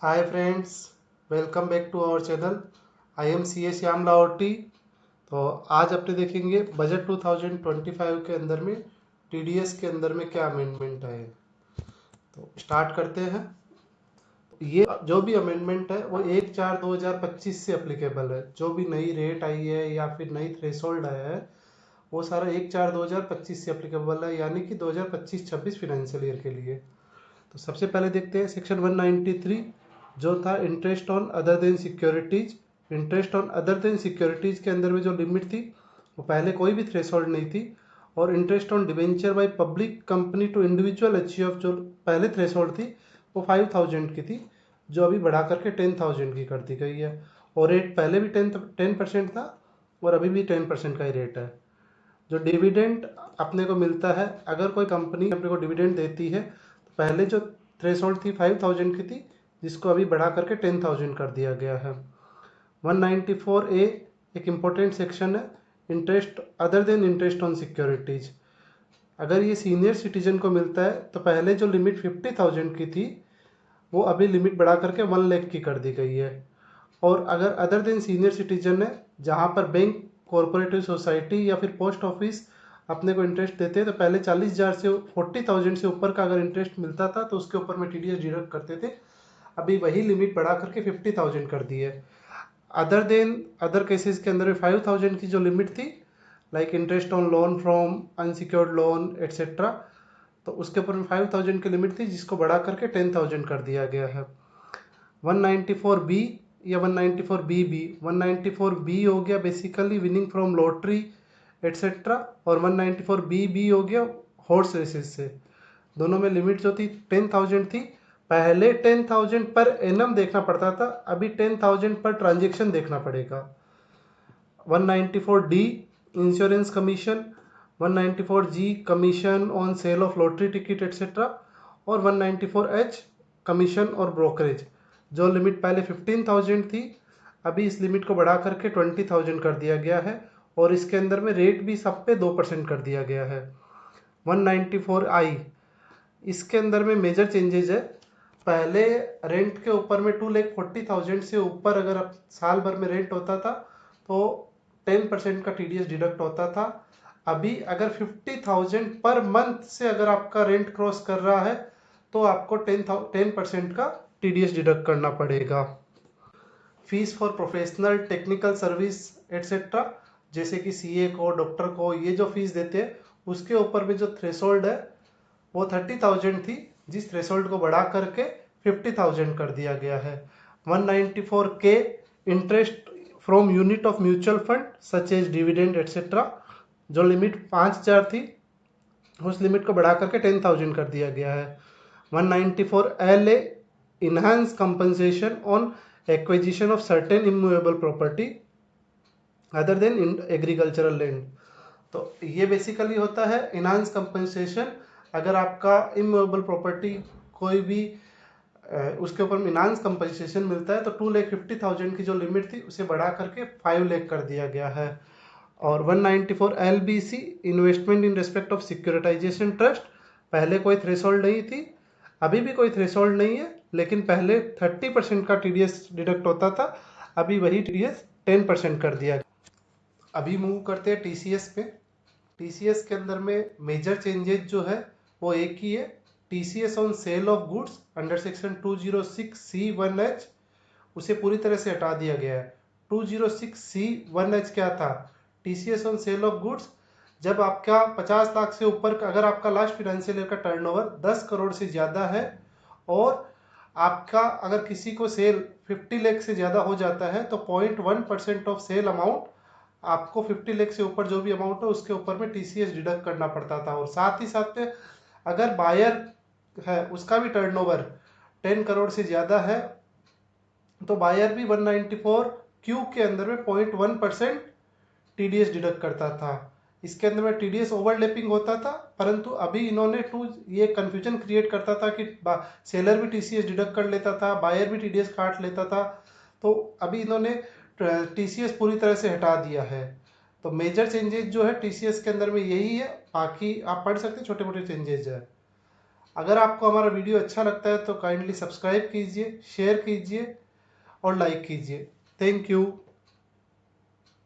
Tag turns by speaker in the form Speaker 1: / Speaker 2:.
Speaker 1: Hi friends, welcome back to our channel. I am C A Shyam Lahoti. तो आज अपने देखेंगे बजट 2025 के अंदर में टीडीएस के अंदर में क्या अमेंडमेंट है। तो स्टार्ट करते हैं। ये जो भी अमेंडमेंट है वो 1/4/2025 से अप्लीकेबल है। जो भी नई रेट आई है या फिर नई थ्रेशोल्ड आया है वो सारा 1/4/2025 से अप्लीकेबल है, यानी कि 2025-26 फिनेंशियल ईयर के लिए। तो सबसे पहले देखते हैं सेक्शन 193 जो था interest on other than securities. Interest on other than securities के अंदर में जो लिमिट थी वो पहले कोई भी थ्रेशोल्ड नहीं थी। और interest on debenture by public company to individual HUF जो पहले थ्रेशोल्ड थी वो 5000 की थी, जो अभी बढ़ा करके 10,000 की कर दी गई है। और रेट पहले भी 10% था और अभी भी 10% का ही रेट है। जो डिविडेंड अपने को मिलता है, अगर कोई कंपनी अपने को डिविडेंड देती है तो पहले जो थ्रेशोल्ड थी 5000 की थी, जिसको अभी बढ़ा करके 10,000 कर दिया गया है। 194A एक इम्पोर्टेंट सेक्शन है, interest other than interest on securities. अगर ये सीनियर सिटीजन को मिलता है तो पहले जो लिमिट 50,000 की थी वो अभी लिमिट बढ़ा करके 1 लाख की कर दी गई है। और अगर अदर देन सीनियर सिटीजन है, जहाँ पर बैंक, कोऑपरेटिव सोसाइटी या फिर पोस्ट ऑफिस अपने को इंटरेस्ट देते हैं, तो पहले 40,000 से 40,000 से ऊपर का अगर इंटरेस्ट मिलता था तो उसके ऊपर में टीडीएस डिडक्ट करते थे। अभी वही लिमिट बढ़ा करके 50,000 कर दी है। अदर देन अदर केसेस के अंदर में 5,000 की जो लिमिट थी, like interest on loan from unsecured loan etcetera, तो उसके ऊपर में 5,000 की लिमिट थी, जिसको बढ़ा करके 10,000 कर दिया गया है। 194B या 194BB, 194B हो गया basically winning from lottery etcetera, और 194BB हो गया हॉर्स रेसेस से। दोनों में लिमिट जो थी 10,000 थी। पहले 10,000 पर एनम देखना पड़ता था, अभी 10,000 पर ट्रांजेक्शन देखना पड़ेगा। 194D insurance commission, 194G commission on sale of lottery ticket etcetera, और 194H कमीशन और ब्रोकरेज। जो लिमिट पहले 15,000 थी, अभी इस लिमिट को बढ़ा करके 20,000 कर दिया गया है। और इसके अंदर में रेट भी सब पे 2% कर दिया गया है। 194I, इसके अंदर में मेजर चेंजेस है। पहले रेंट के ऊपर में 2,40,000 से ऊपर अगर साल भर में रेंट होता था तो 10% का टीडीएस डिडक्ट होता था। अभी अगर 50,000 पर मंथ से अगर आपका रेंट क्रॉस कर रहा है तो आपको 10% का टीडीएस डिडक्ट करना पड़ेगा। Fees for professional technical service etcetera, जैसे कि सीए को, डॉक्टर को, ये जो फीस देते हैं उसके ऊपर भी जो थ्रेशोल्ड है वो 30,000 थी, जिस थ्रेशोल्ड को बढ़ा करके 50,000 कर दिया गया है। 194K interest from unit of mutual fund such as dividend etcetera, जो लिमिट 5,000 थी उस लिमिट को बढ़ा करके 10,000 कर दिया गया है। 194LA enhance compensation on acquisition of certain immovable property other than agricultural land. तो ये बेसिकली होता है इनहांस कंपनसेशन। अगर आपका इमूवेबल प्रॉपर्टी कोई भी उसके ऊपर इनहांस कंपनसेशन मिलता है तो 2,50,000 की जो लिमिट थी उसे बढ़ा करके 5 लाख कर दिया गया है। और 194 LBC investment in respect of securitisation trust, पहले कोई थ्रेशोल्ड नहीं थी, अभी भी कोई थ्रेशोल्ड नहीं है, लेकिन पहले 30% का टीडीएस डिडक्ट होता था, अभी वही टीडीएस 10% कर दिया। अभी मूव करते हैं टीसीएस पे। टीसीएस के अंदर में मेजर चेंजेस जो है वो एक ही है। TCS on sale of goods under section 206C1H उसे पूरी तरह से हटा दिया गया है। 206C1H क्या था? TCS on sale of goods, जब आपका 50 लाख से ऊपर का, अगर आपका लास्ट फाइनेंशियल ईयर का टर्नओवर 10 करोड़ से ज़्यादा है और आपका अगर किसी को सेल 50 लाख से ज़्यादा हो जाता है तो 0.1% ऑफ सेल अमाउंट आपको 50 लाख से ऊपर जो भी अमाउंट है उसके ऊपर में टीसीएस डिडक्ट करना पड़ता था। और साथ ही साथ में अगर बायर है उसका भी टर्नओवर 10 करोड़ से ज़्यादा है तो बायर भी 194Q के अंदर में 0.1% टीडीएस डिडक्ट करता था। इसके अंदर में टीडीएस ओवरलैपिंग होता था, परंतु अभी इन्होंने ये कंफ्यूजन क्रिएट करता था कि सेलर भी टीसीएस डिडक्ट कर लेता था, बायर भी टीडीएस काट लेता था, तो अभी इन्होंने टीसीएस पूरी तरह से हटा दिया है। तो मेजर चेंजेस जो है टीसीएस के अंदर में यही है, बाकी आप पढ़ सकते हैं छोटे मोटे चेंजेस है। अगर आपको हमारा वीडियो अच्छा लगता है तो काइंडली सब्सक्राइब कीजिए, शेयर कीजिए और लाइक कीजिए। Thank you.